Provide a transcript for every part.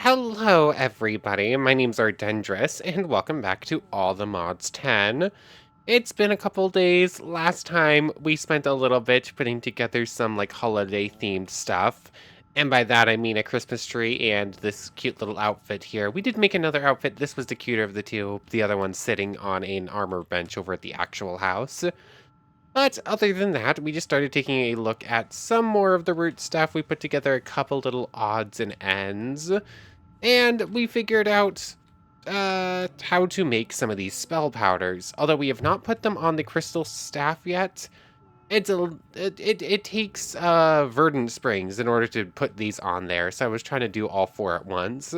Hello, everybody. My name's Ardendris, and welcome back to All the Mods 10. It's been a couple days. Last time, we spent a little bit putting together some, holiday-themed stuff. And by that, I mean a Christmas tree and this cute little outfit here. We did make another outfit. This was the cuter of the two. The other one sitting on an armor bench over at the actual house. But other than that, we just started taking a look at some more of the root stuff. We put together a couple little odds and ends. And we figured out how to make some of these spell powders. Although we have not put them on the crystal staff yet, it takes verdant springs in order to put these on there. So I was trying to do all four at once.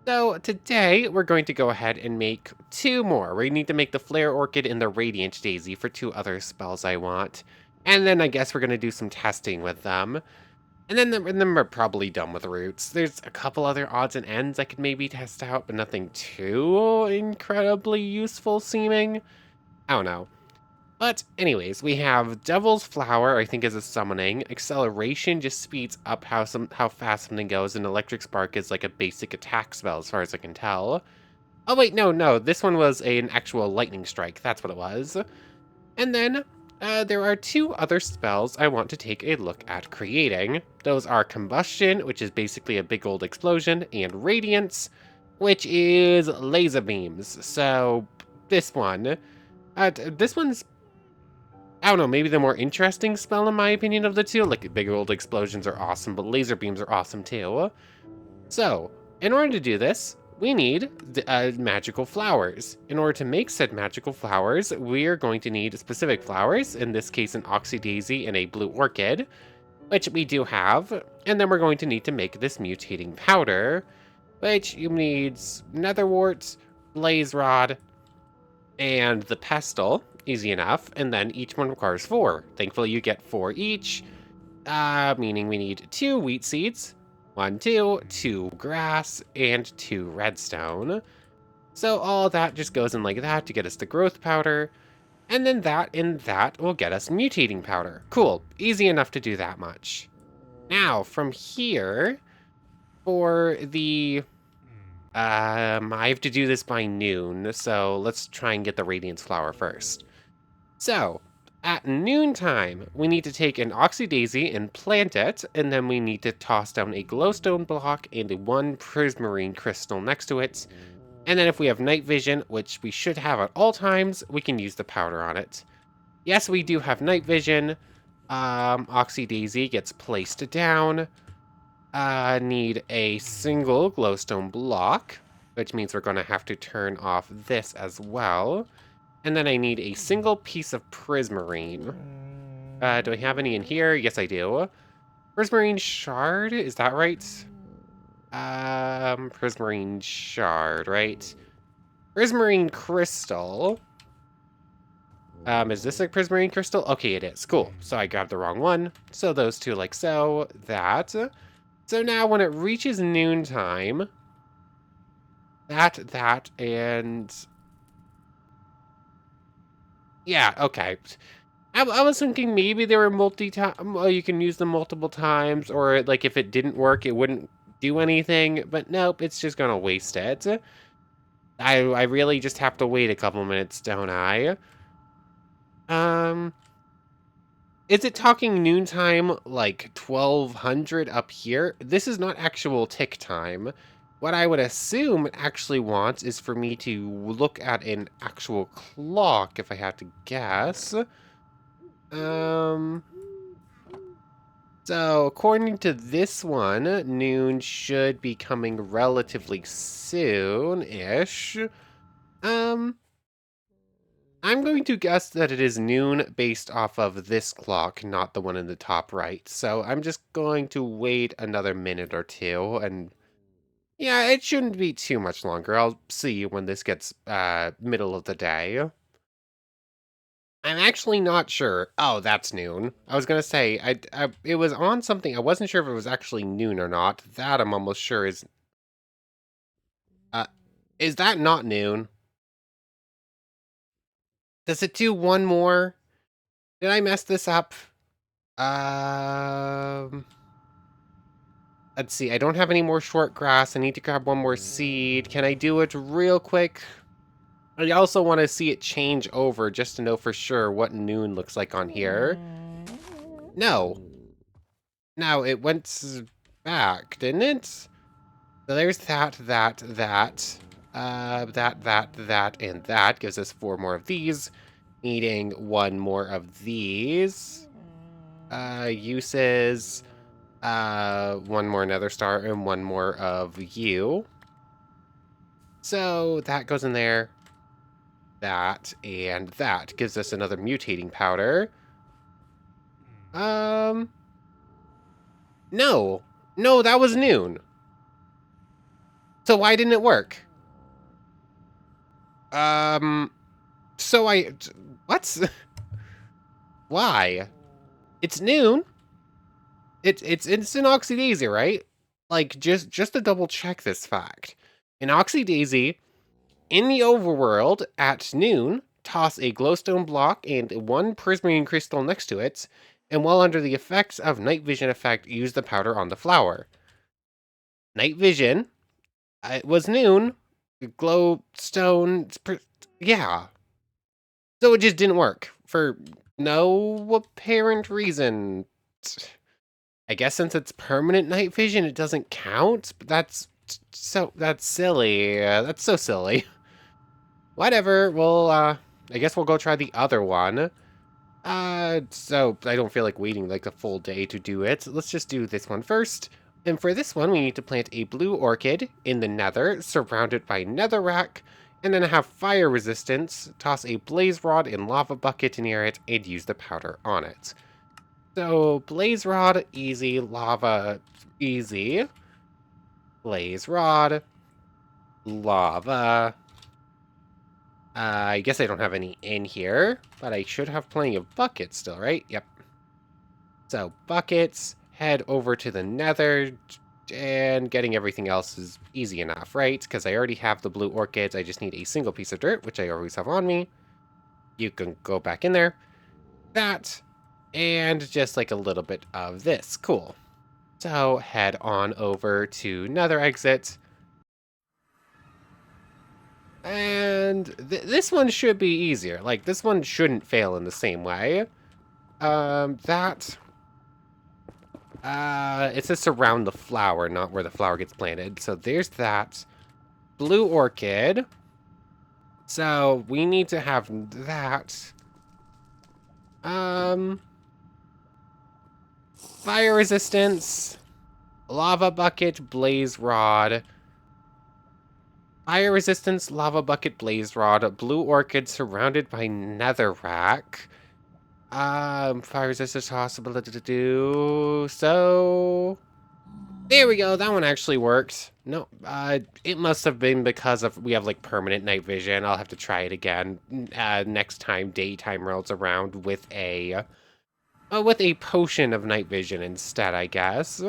So today we're going to go ahead and make two more. We need to make the Flare Orchid and the Radiant Daisy for two other spells I want. And then I guess we're going to do some testing with them. And then we're probably done with roots. There's a couple other odds and ends I could maybe test out, but nothing too incredibly useful seeming. I don't know. But anyways, we have Devil's Flower, I think is a summoning. Acceleration just speeds up how fast something goes, and Electric Spark is like a basic attack spell as far as I can tell. Oh wait, no, this one was an actual lightning strike. That's what it was. And then there are two other spells I want to take a look at creating. Those are Combustion, which is basically a big old explosion, and Radiance, which is laser beams. So this one, this one's, I don't know, maybe the more interesting spell in my opinion of the two. Like big old explosions are awesome, but laser beams are awesome too. So in order to do this, we need magical flowers. In order to make said magical flowers, we are going to need specific flowers, in this case an Oxy Daisy and a Blue Orchid, which we do have, and then we're going to need to make this mutating powder, which you need Netherwort, Blaze Rod, and the Pestle, easy enough, and then each one requires 4. Thankfully you get 4 each, meaning we need 2 wheat seeds, 1, 2 grass, and 2 redstone. So all that just goes in like that to get us the growth powder, and then that will get us mutating powder. Cool, easy enough to do that much. Now, from here, for the, I have to do this by noon, so let's try and get the Radiance Flower first. So, at noontime, we need to take an Oxy Daisy and plant it, and then we need to toss down a glowstone block and 1 prismarine crystal next to it. And then if we have night vision, which we should have at all times, we can use the powder on it. Yes, we do have night vision. Oxy Daisy gets placed down. Need a single glowstone block, which means we're going to have to turn off this as well. And then I need a single piece of prismarine. Do I have any in here? Yes, I do. Prismarine shard, is that right? Prismarine shard, right? Prismarine crystal. Is this a prismarine crystal? Okay, it is. Cool. So I grabbed the wrong one. So those two like so. That. So now when it reaches noontime, that, and... Yeah, okay. I was thinking maybe they were well, you can use them multiple times, or like if it didn't work, it wouldn't do anything. But nope, it's just gonna waste it. I really just have to wait a couple minutes, don't I? Is it talking noontime like 1200 up here? This is not actual tick time. What I would assume it actually wants is for me to look at an actual clock, if I had to guess. So according to this one, noon should be coming relatively soon-ish. I'm going to guess that it is noon based off of this clock, not the one in the top right. So I'm just going to wait another minute or two, and yeah, it shouldn't be too much longer. I'll see you when this gets middle of the day. I'm actually not sure. Oh, that's noon. I was gonna say, it was on something. I wasn't sure if it was actually noon or not. That I'm almost sure uh, is that not noon? Does it do one more? Did I mess this up? Um, Let's see, I don't have any more short grass. I need to grab one more seed. Can I do it real quick? I also want to see it change over just to know for sure what noon looks like on here. No. No, it went back, didn't it? So there's that, and that gives us 4 more of these. Needing 1 more of these. Uses, 1 more nether star and 1 more of you. So that goes in there. That and that gives us another mutating powder. No. No, that was noon. So why didn't it work? So what? Why? It's noon. It's instant oxydaisy, right? Like, just to double check this fact. In oxydaisy, in the overworld, at noon, toss a glowstone block and 1 prismarine crystal next to it, and while under the effects of night vision effect, use the powder on the flower. Night vision, it was noon, glowstone, yeah. So it just didn't work, for no apparent reason. I guess since it's permanent night vision, it doesn't count, but that's silly. That's so silly. Whatever, I guess we'll go try the other one. So I don't feel like waiting like a full day to do it. Let's just do this one first. And for this one, we need to plant a blue orchid in the nether, surrounded by netherrack, and then have fire resistance, toss a blaze rod and lava bucket near it, and use the powder on it. So, blaze rod, easy, lava, easy. Blaze rod, lava. I guess I don't have any in here, but I should have plenty of buckets still, right? Yep. So, buckets, head over to the nether, and getting everything else is easy enough, right? Because I already have the blue orchids, I just need a single piece of dirt, which I always have on me. You can go back in there. That, and just like a little bit of this. Cool. So, head on over to nether exit. And this one should be easier. Like, this one shouldn't fail in the same way. It says surround the flower, not where the flower gets planted. So there's that. Blue orchid. So we need to have that. Fire resistance. Lava bucket, blaze rod. Fire resistance, lava bucket, blaze rod. Blue orchid surrounded by netherrack. Fire resistance possibility to do so. There we go. That one actually worked. No, it must have been because of we have like permanent night vision. I'll have to try it again next time daytime rolls around with a potion of night vision instead, I guess.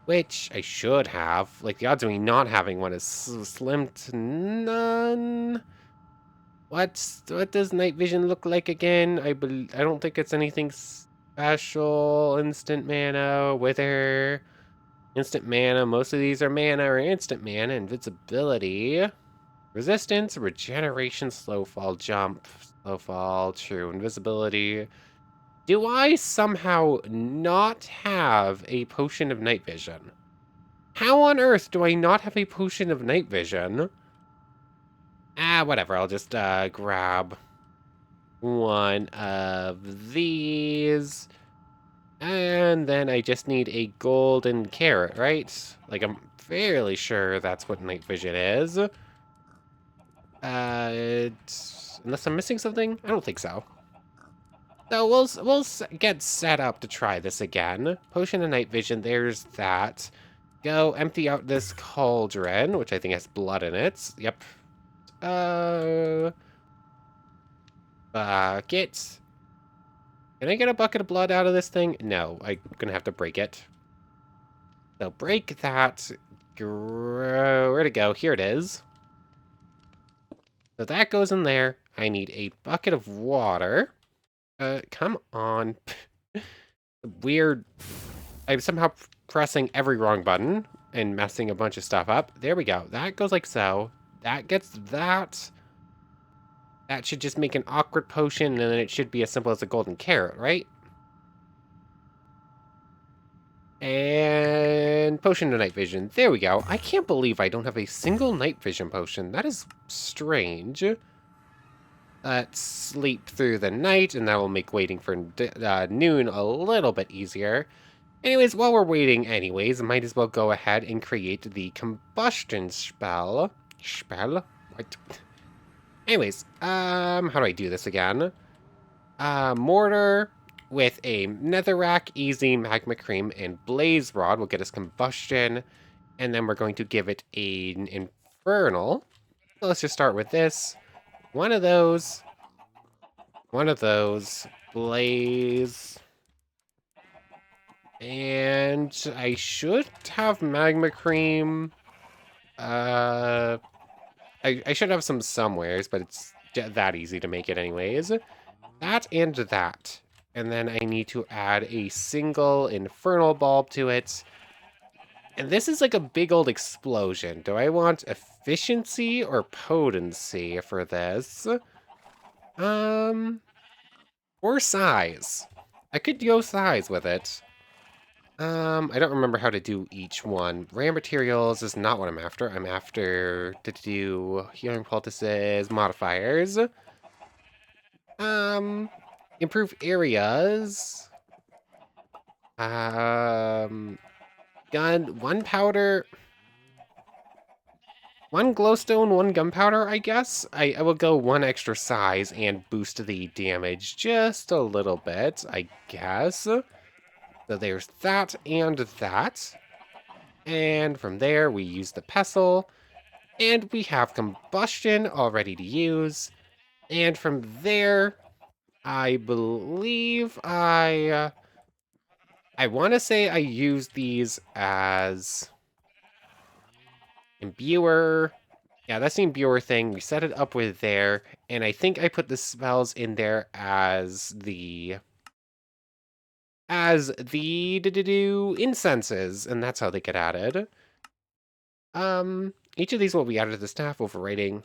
Which I should have. Like the odds of me not having one is slim to none. What does night vision look like again? I don't think it's anything special. Instant mana, wither, instant mana. Most of these are mana or instant mana. Invincibility, resistance, regeneration, slow fall, jump, slow fall, true invisibility. Do I somehow not have a potion of night vision? How on earth do I not have a potion of night vision? Whatever, I'll just grab one of these. And then I just need a golden carrot, right? Like, I'm fairly sure that's what night vision is. Unless I'm missing something? I don't think so. So we'll get set up to try this again. Potion of night vision, there's that. Go empty out this cauldron, which I think has blood in it. Yep. Bucket. Can I get a bucket of blood out of this thing? No, I'm gonna have to break it. So break that. Where'd it go? Here it is. So that goes in there. I need a bucket of water. Come on. Weird. I somehow pressing every wrong button and messing a bunch of stuff up. There we go. That goes like so. That gets that. That should just make an awkward potion, and then it should be as simple as a golden carrot, right? And potion of night vision. There we go. I can't believe I don't have a single night vision potion. That is strange. Let's sleep through the night, and that will make waiting for noon a little bit easier. Anyways, while we're waiting anyways, I might as well go ahead and create the combustion spell. Spell? What? Anyways, how do I do this again? Mortar with a netherrack, easy, magma cream, and blaze rod will get us combustion. And then we're going to give it an infernal. So let's just start with this. One of those, blaze, and I should have magma cream. I should have some somewheres, but it's that easy to make it anyways. That and that. And then I need to add a single infernal bulb to it. And this is like a big old explosion. Do I want efficiency or potency for this? Or size. I could go size with it. I don't remember how to do each one. Rare materials is not what I'm after. I'm after to do healing poultices, modifiers. Improve areas. One powder. One glowstone, one gunpowder, I guess. I will go one extra size and boost the damage just a little bit, I guess. So there's that and that. And from there, we use the pestle. And we have combustion all ready to use. And from there, I believe I want to say I use these as imbuer. Yeah, that's the imbuer thing. We set it up with there, and I think I put the spells in there as the incenses, and that's how they get added. Each of these will be added to the staff overwriting.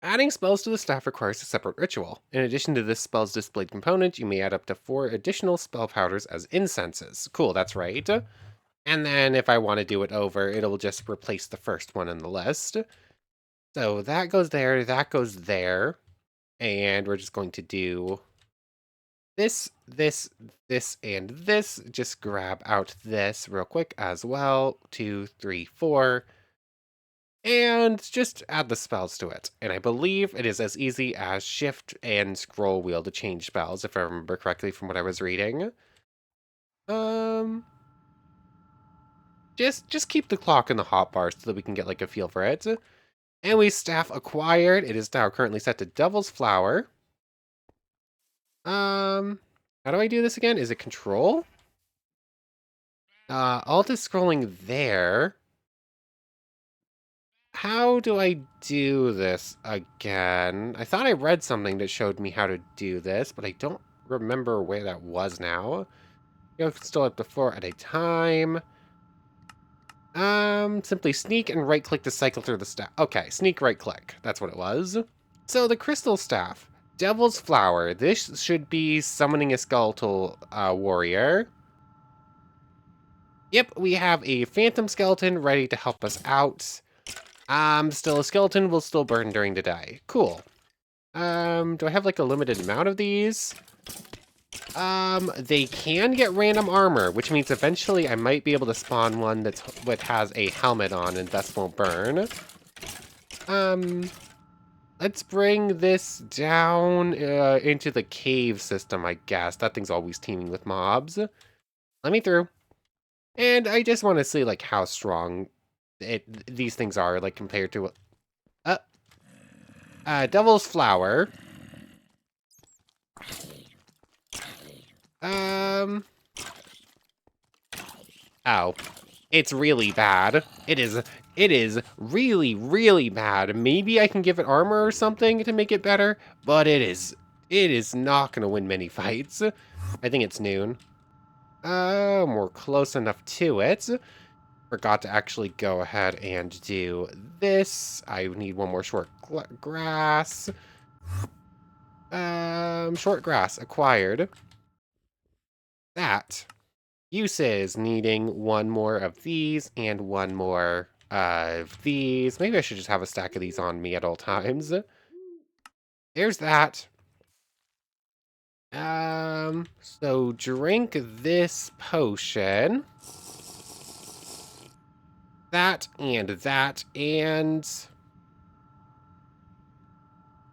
Adding spells to the staff requires a separate ritual. In addition to this spell's displayed component, you may add up to 4 additional spell powders as incenses. Cool, that's right. And then if I want to do it over, it'll just replace the first one in the list. So that goes there, and we're just going to do this, and this. Just grab out this real quick as well. 2, 3, 4. And just add the spells to it. And I believe it is as easy as shift and scroll wheel to change spells, if I remember correctly from what I was reading. Just keep the clock in the hotbar so that we can get like a feel for it. And we staff acquired. It is now currently set to Devil's Flower. How do I do this again? Is it control? Alt is scrolling there. How do I do this again? I thought I read something that showed me how to do this, but I don't remember where that was now. You can still up to 4 at a time. Simply sneak and right-click to cycle through the staff. Okay, sneak right-click. That's what it was. So the crystal staff. Devil's Flower. This should be summoning a skeletal warrior. Yep, we have a phantom skeleton ready to help us out. Still a skeleton will still burn during the day. Cool. Do I have like a limited amount of these? They can get random armor, which means eventually I might be able to spawn one that has a helmet on and thus won't burn. Let's bring this down into the cave system, I guess. That thing's always teeming with mobs. Let me through. And I just want to see like how strong these things are, like compared to Devil's Flower. Oh. It's really bad. It is really, really bad. Maybe I can give it armor or something to make it better, but it is not gonna win many fights. I think it's noon. We're close enough to it. Forgot to actually go ahead and do this. I need one more short grass. Short grass acquired. That. Uses needing one more of these and one more of these. Maybe I should just have a stack of these on me at all times. There's that. So drink this potion. That and that and...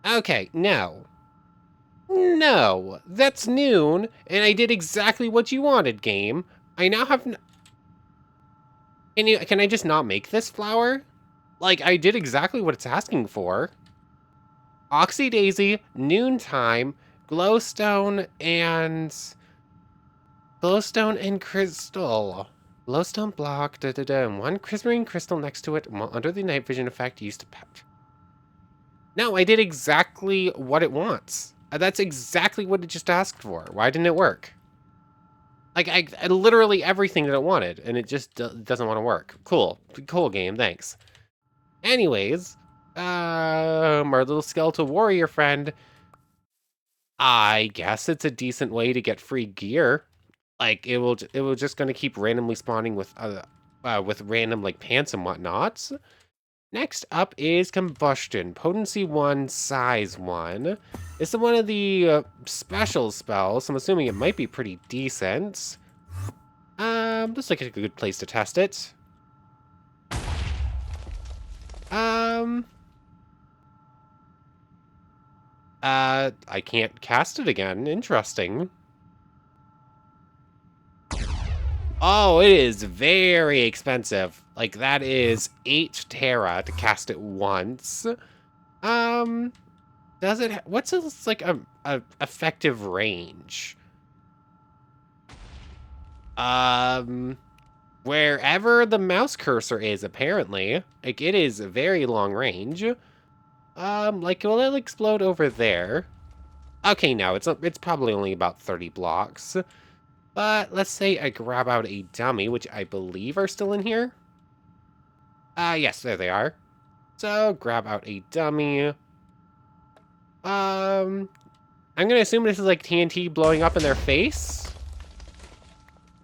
Okay, no. No, that's noon, and I did exactly what you wanted, game. I now have... Can I just not make this flower? Like, I did exactly what it's asking for. Oxy Daisy, noontime, glowstone, and... Glowstone and crystal. Glowstone block, and one prismarine crystal next to it under the night vision effect used to pet. No, I did exactly what it wants. That's exactly what it just asked for. Why didn't it work? Like, I literally everything that it wanted, and it just doesn't want to work. Cool. Cool game, thanks. Anyways, our little skeletal warrior friend, I guess it's a decent way to get free gear. Like, it will just gonna keep randomly spawning with random, like, pants and whatnots. Next up is Combustion, Potency 1, Size 1. It's one of the special spells, so I'm assuming it might be pretty decent. Looks like a good place to test it. I can't cast it again. Interesting. Oh, it is very expensive. Like, that is 8 Terra to cast it once. Does it... What's its, like, a effective range? Wherever the mouse cursor is, apparently. Like, it is a very long range. Like, will it explode over there? Okay, no, it's probably only about 30 blocks. But let's say I grab out a dummy, which I believe are still in here. Yes, there they are. So, grab out a dummy. I'm gonna assume this is like TNT blowing up in their face.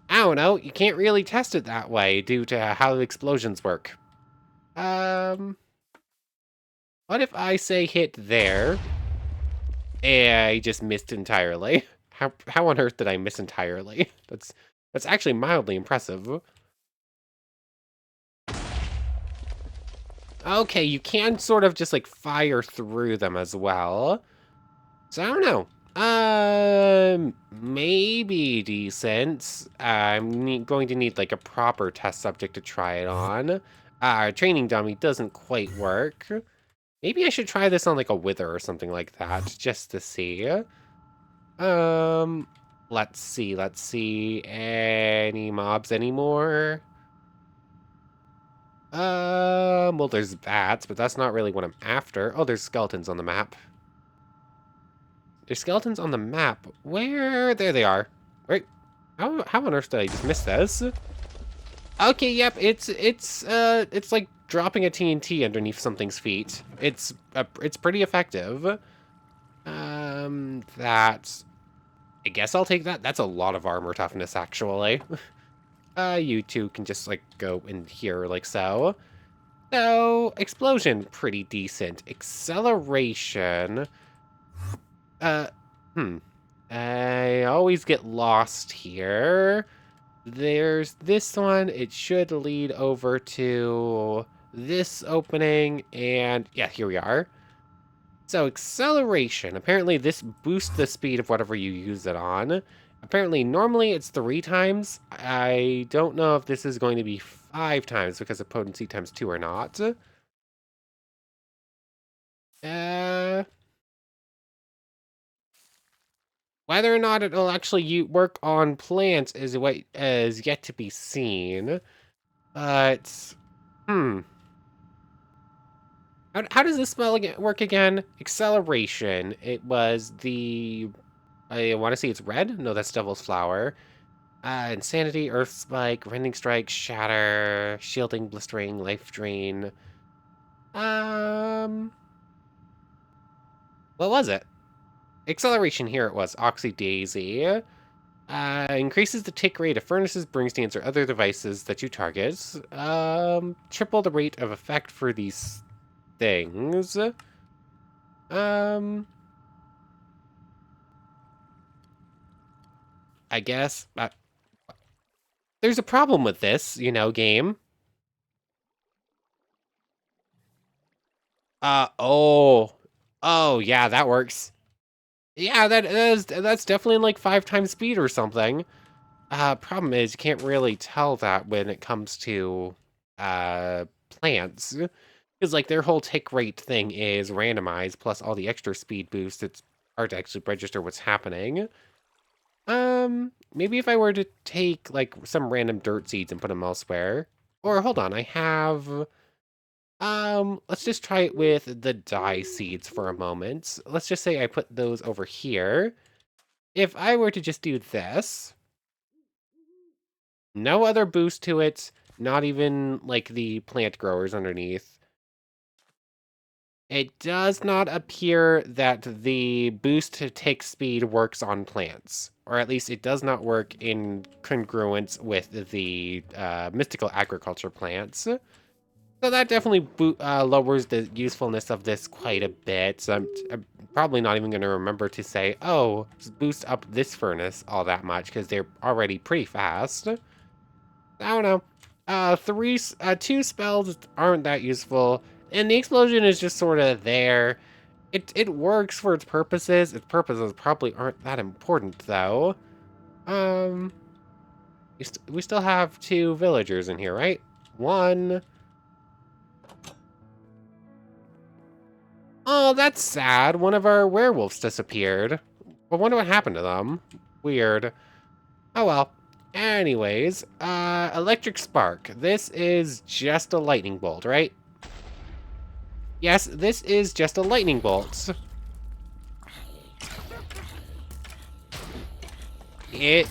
I don't know, you can't really test it that way due to how the explosions work. What if I say hit there? I just missed entirely. How on earth did I miss entirely? That's actually mildly impressive. Okay, you can sort of just like fire through them as well. So I don't know. Maybe decent. I'm going to need like a proper test subject to try it on. Training dummy doesn't quite work. Maybe I should try this on like a wither or something like that, just to see. Let's see. Any mobs anymore? Well, there's bats, but that's not really what I'm after. Oh, there's skeletons on the map. There's skeletons on the map. Where? There they are. Wait, how on earth did I just miss this? Okay, yep, it's like dropping a TNT underneath something's feet. It's pretty effective. That... I guess I'll take that. That's a lot of armor toughness, actually. You two can just, like, go in here like so. So, explosion, pretty decent. Acceleration... I always get lost here. There's this one. It should lead over to this opening, and yeah, here we are. So acceleration, apparently this boosts the speed of whatever you use it on. Apparently, normally it's 3 times. I don't know if this is going to be 5 times because of potency times 2 or not. Whether or not it'll actually work on plants is yet to be seen. But, How does this spell work again? Acceleration. It was the... I want to say it's red? No, that's Devil's Flower. Insanity, Earth Spike, Rending Strike, Shatter, Shielding, Blistering, Life Drain. Um, what was it? Acceleration here it was, Oxy Daisy. Increases the tick rate of furnaces, burn stands, or other devices that you target. Triple the rate of effect for these things. I guess. There's a problem with this, game. Oh. Oh, yeah, that works. Yeah, that's definitely like 5 times speed or something. Problem is, you can't really tell that when it comes to, plants. Because, like, their whole tick rate thing is randomized, plus all the extra speed boosts, it's hard to actually register what's happening. Maybe if I were to take, like, some random dirt seeds and put them elsewhere. Or, hold on, I have... let's just try it with the dye seeds for a moment. Let's just say I put those over here. If I were to just do this, no other boost to it, not even like the plant growers underneath. It does not appear that the boost to tick speed works on plants, or at least it does not work in congruence with the mystical agriculture plants. So that definitely lowers the usefulness of this quite a bit. So I'm probably not even going to remember to say, oh, boost up this furnace all that much, because they're already pretty fast. I don't know. Two spells aren't that useful, and the explosion is just sort of there. It works for its purposes. Its purposes probably aren't that important, though. Um, we still have 2 villagers in here, right? One... Oh, that's sad. One of our werewolves disappeared. I wonder what happened to them. Weird. Oh well. Anyways, electric spark. This is just a lightning bolt, right? Yes, this is just a lightning bolt. It's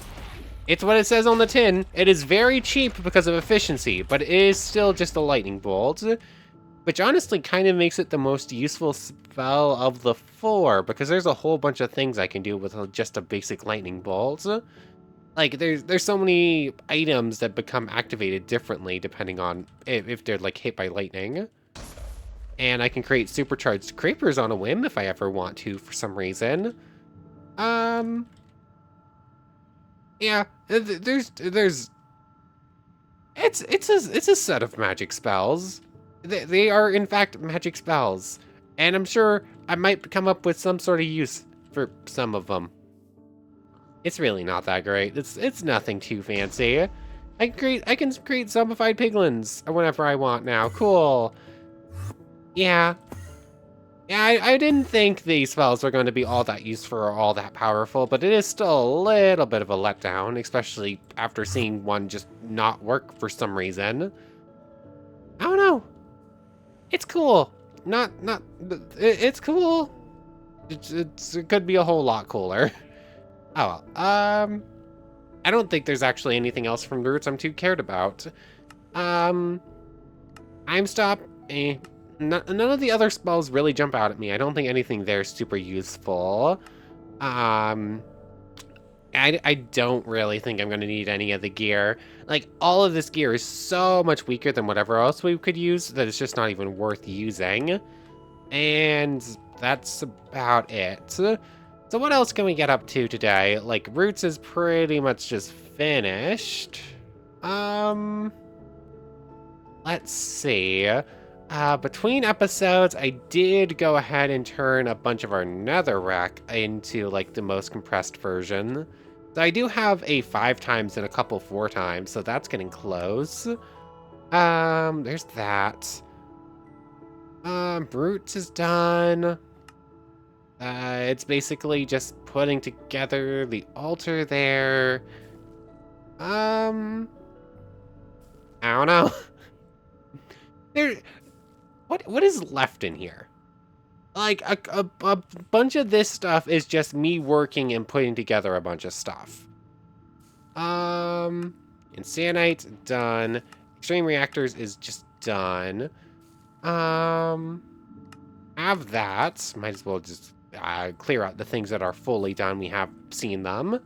what it says on the tin. It is very cheap because of efficiency, but it is still just a lightning bolt. Which honestly kind of makes it the most useful spell of the 4, because there's a whole bunch of things I can do with just a basic lightning bolt. Like, there's so many items that become activated differently depending on if they're, like, hit by lightning. And I can create supercharged creepers on a whim if I ever want to for some reason. Yeah, it's a set of magic spells. They are, in fact, magic spells. And I'm sure I might come up with some sort of use for some of them. It's really not that great. It's nothing too fancy. I can create zombified piglins whenever I want now. Cool. Yeah. Yeah, I didn't think these spells were going to be all that useful or all that powerful, but it is still a little bit of a letdown, especially after seeing one just not work for some reason. I don't know. It's cool. It's cool. It could be a whole lot cooler. Oh well. I don't think there's actually anything else from the roots I'm too cared about. I'm stop. None of the other spells really jump out at me. I don't think anything there is super useful. I don't really think I'm going to need any of the gear. Like, all of this gear is so much weaker than whatever else we could use that it's just not even worth using. And that's about it. So what else can we get up to today? Like, Roots is pretty much just finished. Let's see. Between episodes, I did go ahead and turn a bunch of our netherrack into, like, the most compressed version. So I do have a 5 times and a couple 4 times, so that's getting close. There's that. Brutes is done. It's basically just putting together the altar there. I don't know. What is left in here? Like, a bunch of this stuff is just me working and putting together a bunch of stuff. Insanite, done. Extreme reactors is just done. Have that. Might as well just clear out the things that are fully done. We have seen them.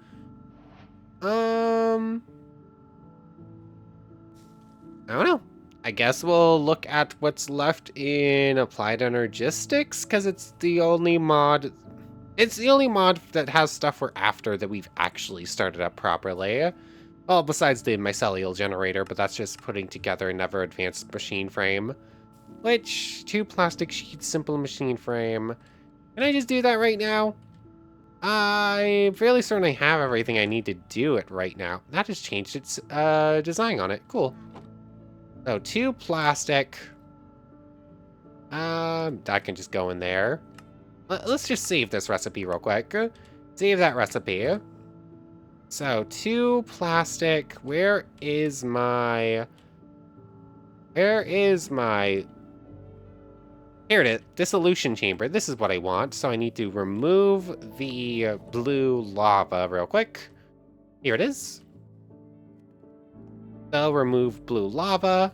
I don't know. I guess we'll look at what's left in Applied Energistics, because it's the only mod... It's the only mod that has stuff for after that we've actually started up properly. Well, besides the mycelial generator, but that's just putting together another advanced machine frame. Which, 2 plastic sheets, simple machine frame. Can I just do that right now? I'm fairly certain I have everything I need to do it right now. That has changed its design on it. Cool. So 2 plastic. That can just go in there. Let's just save this recipe real quick. Save that recipe. So 2 plastic. Where is my... Here it is. Dissolution chamber. This is what I want. So I need to remove the blue lava real quick. Here it is. So remove blue lava.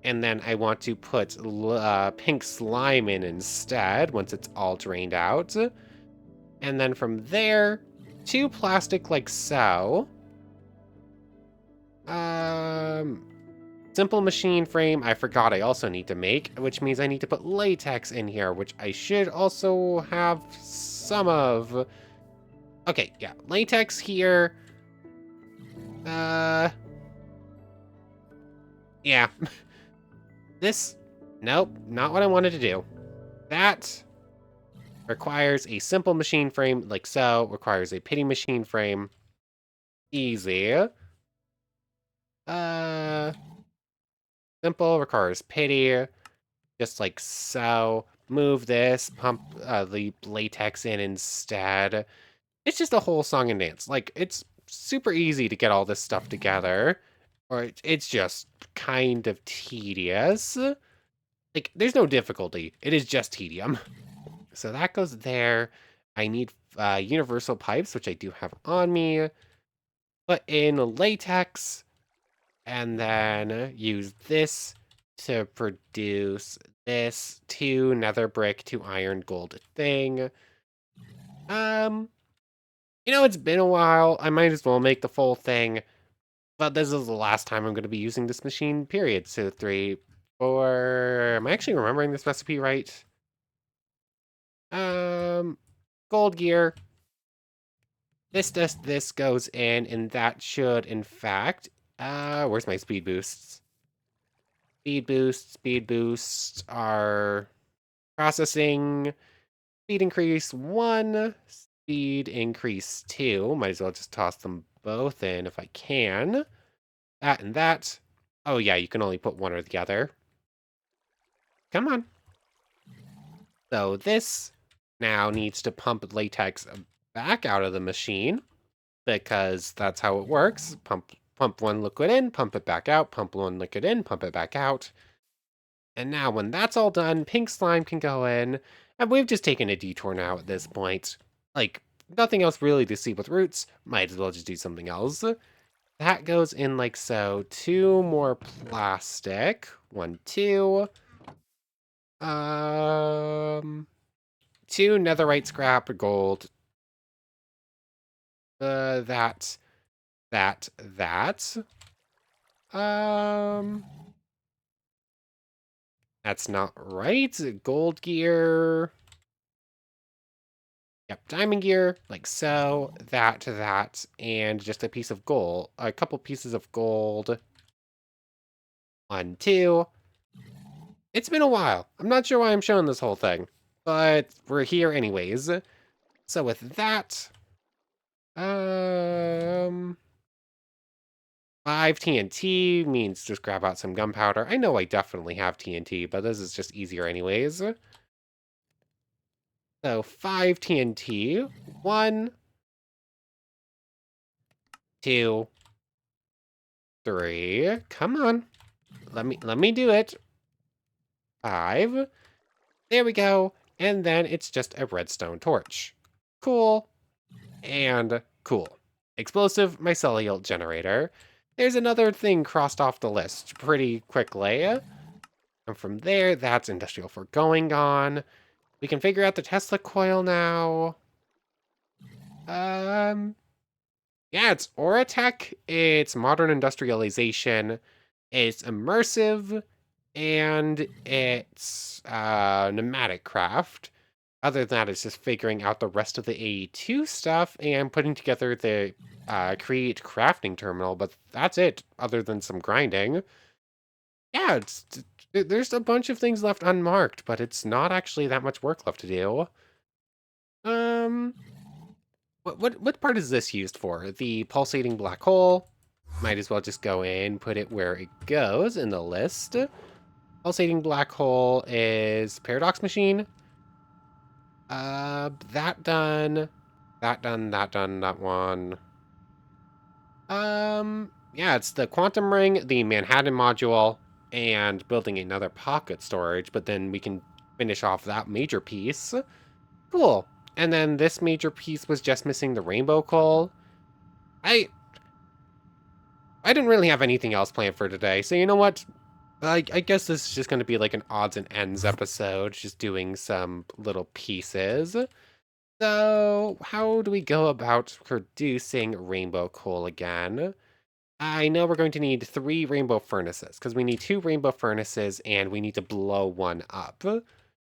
And then I want to put pink slime in instead once it's all drained out. And then from there, 2 plastic like so. Simple machine frame, I forgot I also need to make, which means I need to put latex in here, which I should also have some of. Okay, yeah, latex here. Yeah. This, nope, not what I wanted to do. That requires a simple machine frame, like so, requires a pity machine frame. Easy. Simple requires pity, just like so. Move this, pump the latex in instead. It's just a whole song and dance. Like, it's super easy to get all this stuff together, or it's just kind of tedious. Like, there's no difficulty. It is just tedium. So that goes there. I need universal pipes, which I do have on me. Put in latex, and then use this to produce this 2 nether brick, 2 iron gold thing. It's been a while. I might as well make the full thing. But this is the last time I'm going to be using this machine, period. So 3, 4... Am I actually remembering this recipe right? Gold gear. This goes in, and that should, in fact... where's my speed boosts? Speed boosts are processing. Speed increase 1, speed increase 2. Might as well just toss them both in if I can. That and that. Oh yeah, you can only put one or the other. Come on. So this now needs to pump latex back out of the machine because that's how it works. Pump one liquid in, pump it back out, pump one liquid in, pump it back out. And now when that's all done, pink slime can go in. And we've just taken a detour now at this point. Like, nothing else really to see with roots. Might as well just do something else. That goes in like so. 2 more plastic. 1, 2. 2 netherite scrap gold. That. That's not right. Gold gear. Yep, diamond gear, like so. That, and just a piece of gold. A couple pieces of gold. 1, 2. It's been a while. I'm not sure why I'm showing this whole thing, but we're here anyways. So with that, 5 TNT means just grab out some gunpowder. I know I definitely have TNT, but this is just easier anyways. So 5 TNT. 1, 2, 3. Come on. Let me do it. 5. There we go. And then it's just a redstone torch. Cool. And cool. explosive mycelial generator. There's another thing crossed off the list pretty quickly. And from there, that's industrial for going on. We can figure out the Tesla coil now. Um, yeah, it's Auratech. It's modern industrialization. It's immersive, and it's pneumatic craft. Other than that, it's just figuring out the rest of the AE2 stuff and putting together the create crafting terminal, but that's it, other than some grinding. Yeah, there's a bunch of things left unmarked, but it's not actually that much work left to do. Um, what part is this used for? The pulsating black hole? Might as well just go in, put it where it goes in the list. Pulsating black hole is paradox machine. That done. That done, that done, that one. Yeah, it's the quantum ring, the Manhattan module, and building another pocket storage, but then we can finish off that major piece. Cool. And then this major piece was just missing the rainbow coal. I I didn't really have anything else planned for today, so you know what? I guess this is just going to be like an odds and ends episode, just doing some little pieces. So, how do we go about producing rainbow coal again? I know we're going to need 3 rainbow furnaces, because we need 2 rainbow furnaces, and we need to blow one up. I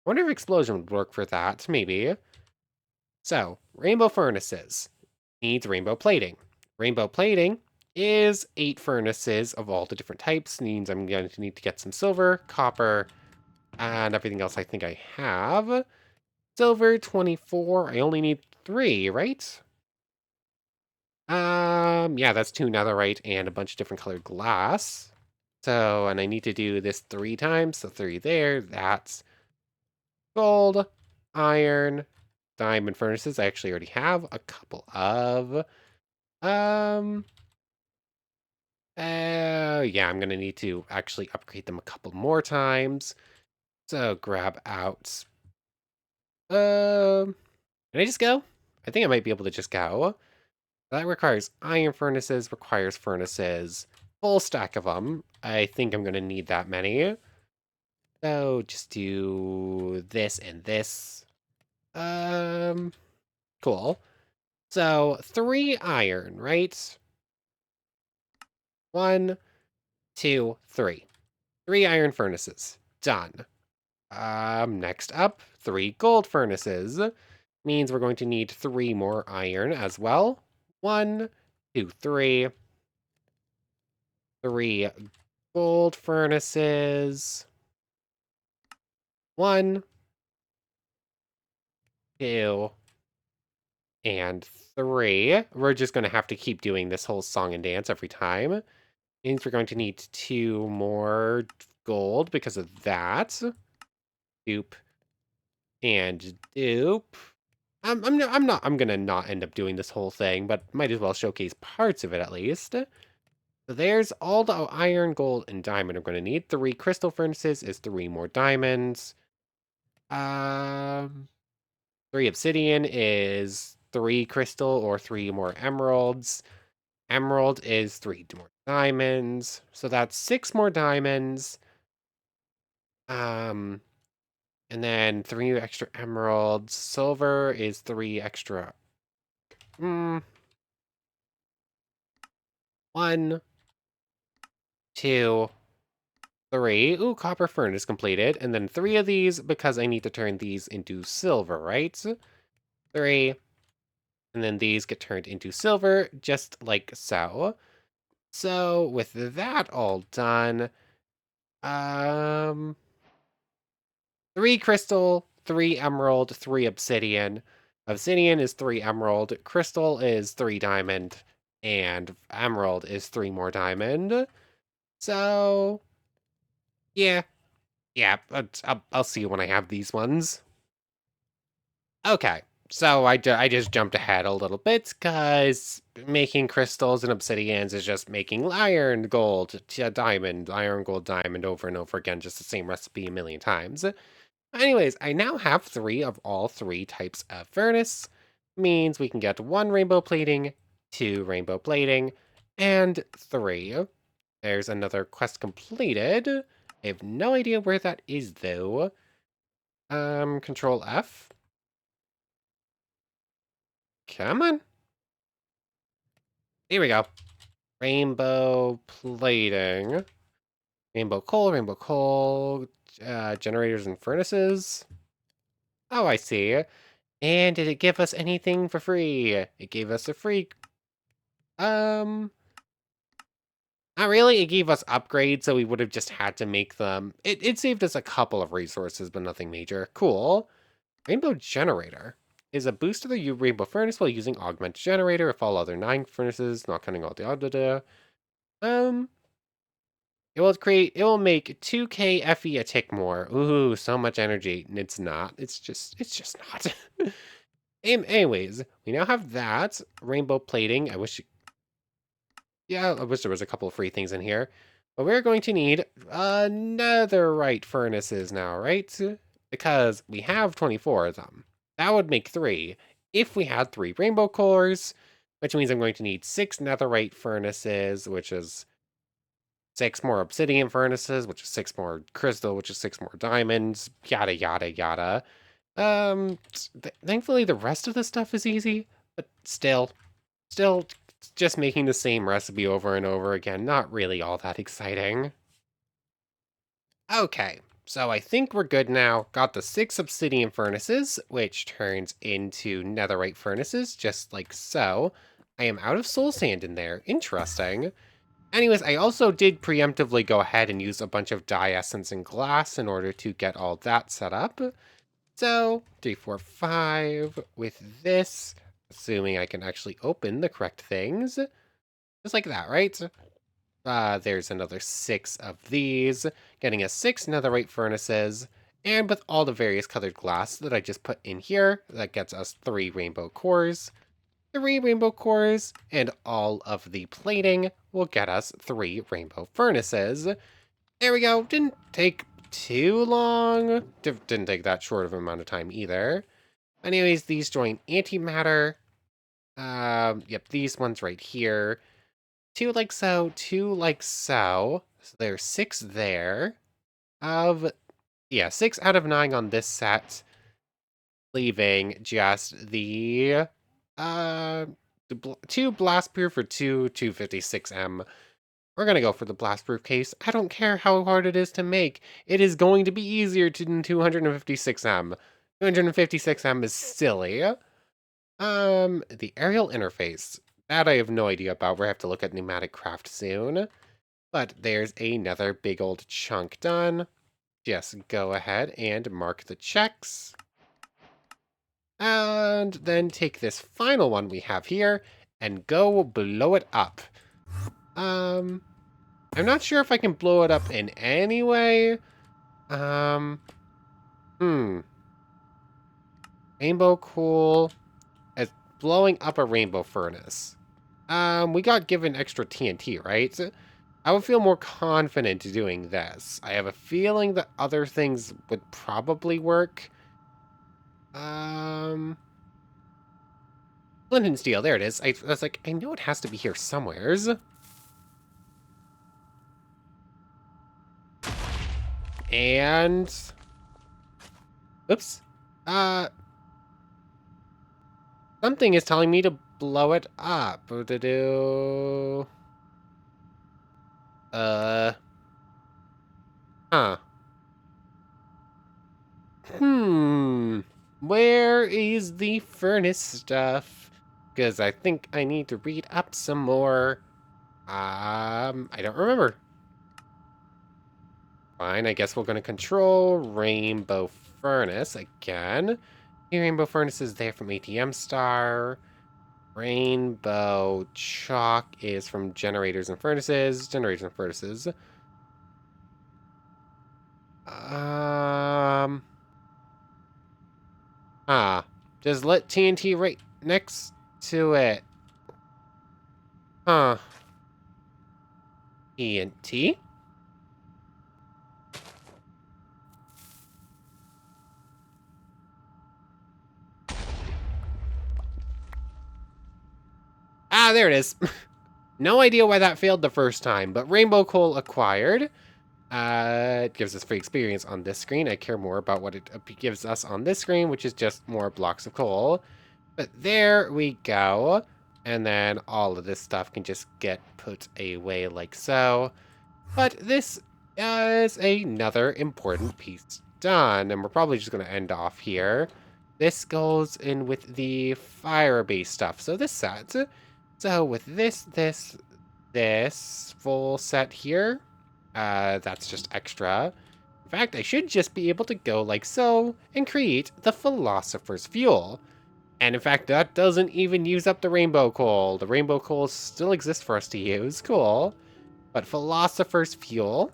wonder if explosion would work for that, maybe. So, rainbow furnaces needs rainbow plating. Rainbow plating is 8 furnaces of all the different types, means I'm going to need to get some silver, copper, and everything else I think I have. Silver, 24, I only need 3, right? Yeah, that's 2 netherite and a bunch of different colored glass. So, and I need to do this 3 times, so 3 there, that's gold, iron, diamond furnaces. I actually already have a couple of. Um, yeah, I'm gonna need to actually upgrade them a couple more times. So grab out. Can I just go? I think I might be able to just go. That requires iron furnaces, requires furnaces, full stack of them. I think I'm gonna need that many. So just do this and this. Um, cool. So 3 iron, right? 1, 2, 3. 3 iron furnaces. Done. Next up, 3 gold furnaces. Means we're going to need 3 more iron as well. 1, 2, 3. 3 gold furnaces. 1, 2, and 3. We're just going to have to keep doing this whole song and dance every time. Means we're going to need 2 more gold because of that. Dupe and dupe. I'm gonna not end up doing this whole thing, but might as well showcase parts of it at least. So there's all the iron, gold, and diamond I'm gonna need. 3 crystal furnaces is 3 more diamonds. Um, 3 obsidian is 3 crystal or 3 more emeralds. Emerald is 3 more diamonds. So that's 6 more diamonds. Um, and then 3 extra emeralds. Silver is 3 extra. 1, 2, 3. Ooh, copper furnace completed. And then 3 of these because I need to turn these into silver, right? 3. And then these get turned into silver, just like so. So with that all done, um, 3 crystal, 3 emerald, 3 obsidian. Obsidian is 3 emerald, crystal is 3 diamond, and emerald is 3 more diamond. So, yeah, yeah, but I'll see you when I have these ones. Okay, so I just jumped ahead a little bit, because making crystals and obsidians is just making iron, gold, diamond, iron, gold, diamond over and over again, just the same recipe a million times. Anyways, I now have 3 of all 3 types of furnace. Means we can get 1 rainbow plating, 2 rainbow plating, and 3. There's another quest completed. I have no idea where that is, though. Control F. Come on. Here we go. Rainbow plating. Rainbow coal, generators and furnaces. Oh, I see. And did it give us anything for free? It gave us a free... Um... Not really, it gave us upgrades, so we would have just had to make them. It saved us a couple of resources, but nothing major. Cool. Rainbow Generator is a boost to the Rainbow Furnace while using Augment Generator if all other 9 furnaces, not counting all the other. It will make 2k FE a tick more. Ooh, so much energy. It's not. It's just not. Anyways, we now have that. Rainbow plating. I wish there was a couple of free things in here. But we're going to need netherite furnaces now, right? Because we have 24 of them. That would make 3. If we had 3 rainbow cores, which means I'm going to need 6 netherite furnaces, which is 6 more obsidian furnaces, which is 6 more crystal, which is 6 more diamonds, yada, yada, yada. Thankfully, the rest of the stuff is easy, but still just making the same recipe over and over again, not really all that exciting. Okay, so I think we're good now. Got the 6 obsidian furnaces, which turns into netherite furnaces, just like so. I am out of soul sand in there. Interesting. Anyways, I also did preemptively go ahead and use a bunch of dye essence and glass in order to get all that set up. So, 3, 4, 5 with this, assuming I can actually open the correct things. Just like that, right? There's another 6 of these, getting us 6 netherite furnaces, and with all the various colored glass that I just put in here, that gets us 3 rainbow cores. 3 rainbow cores, and all of the plating will get us 3 rainbow furnaces. There we go. Didn't take too long. Didn't take that short of an amount of time either. Anyways, these join antimatter. Yep, these ones right here. 2 like so, 2 like so. So there's 6 there. Yeah, 6 out of 9 on this set. Leaving just the, 2 blastproof for 2 256M. We're gonna go for the blastproof case. I don't care how hard it is to make. It is going to be easier than 256M. 256M is silly. The aerial interface. That I have no idea about. We'll have to look at pneumatic craft soon. But there's another big old chunk done. Just go ahead and mark the checks. And then take this final one we have here and go blow it up. I'm not sure if I can blow it up in any way. Rainbow cool. As blowing up a rainbow furnace. We got given extra TNT, right? I would feel more confident doing this. I have a feeling that other things would probably work. Flint and steel, there it is. I was like, I know it has to be here somewheres. And... oops. Something is telling me to blow it up. Huh. Where is the furnace stuff? Because I think I need to read up some more. I don't remember. Fine, I guess we're going to control Rainbow Furnace again. The Rainbow Furnace is there from ATM Star. Rainbow Chalk is from Generators and Furnaces. Generators and Furnaces. Just let TNT right next to it. Huh. TNT? Ah, there it is. No idea why that failed the first time, but rainbow coal acquired. It gives us free experience on this screen. I care more about what it gives us on this screen, which is just more blocks of coal. But there we go. And then all of this stuff can just get put away like so. But this is another important piece done, and we're probably just going to end off here. This goes in with the fire-based stuff. So this set, so with this full set here, that's just extra. In fact, I should just be able to go like so and create the Philosopher's Fuel. And in fact, that doesn't even use up the rainbow coal. The rainbow coal still exists for us to use. Cool. But Philosopher's Fuel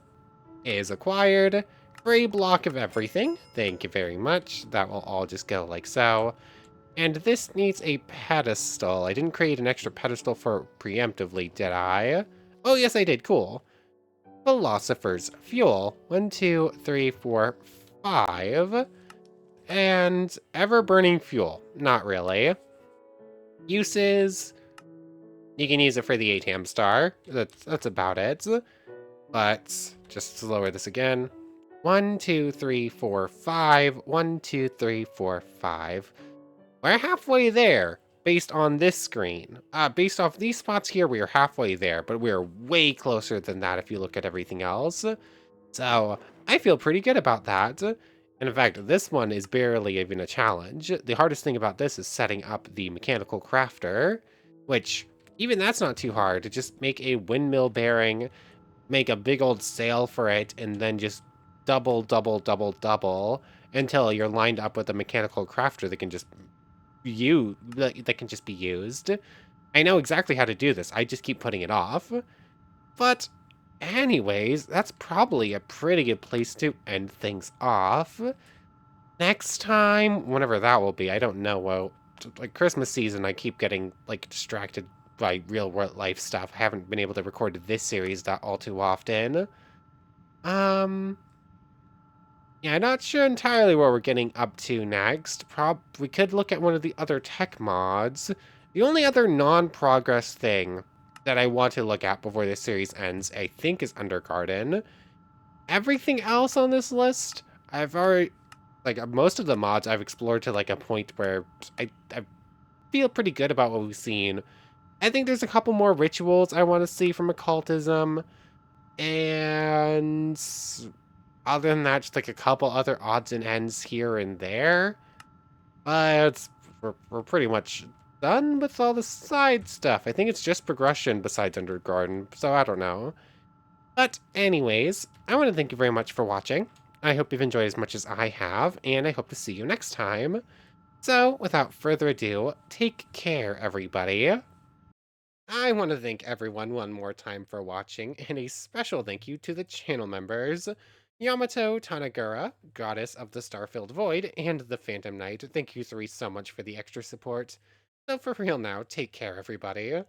is acquired. Free block of everything. Thank you very much. That will all just go like so. And this needs a pedestal. I didn't create an extra pedestal for preemptively, did I? Oh, yes, I did. Cool. Philosopher's Fuel. 1, 2, 3, 4, 5. And ever-burning fuel. Not really. Uses. You can use it for the ATM star. That's about it. But just to lower this again. 1, 2, 3, 4, 5. 1, 2, 3, 4, 5. We're halfway there based on this screen. Based off these spots here, we are halfway there, but we're way closer than that if you look at everything else. So I feel pretty good about that. And in fact, this one is barely even a challenge. The hardest thing about this is setting up the mechanical crafter, which even that's not too hard to just make a windmill bearing, make a big old sail for it, and then just double, double, double, double until you're lined up with a mechanical crafter that can just be used. I know exactly how to do this. I just keep putting it off. But anyways, that's probably a pretty good place to end things off. Next time, whenever that will be, I don't know. Well, like Christmas season, I keep getting like distracted by real world life stuff. I haven't been able to record this series that all too often. Yeah, not sure entirely where we're getting up to next. We could look at one of the other tech mods. The only other non-progress thing that I want to look at before this series ends, I think, is Undergarden. Everything else on this list, I've already, like, most of the mods I've explored to, like, a point where I feel pretty good about what we've seen. I think there's a couple more rituals I want to see from occultism, and other than that, just like a couple other odds and ends here and there. But we're pretty much done with all the side stuff. I think it's just progression besides Undergarden, so I don't know. But anyways, I want to thank you very much for watching. I hope you've enjoyed as much as I have, and I hope to see you next time. So, without further ado, take care, everybody. I want to thank everyone one more time for watching, and a special thank you to the channel members, Yamato Tanagura, Goddess of the Star-Filled Void, and the Phantom Knight. Thank you three so much for the extra support. So for real now, take care, everybody.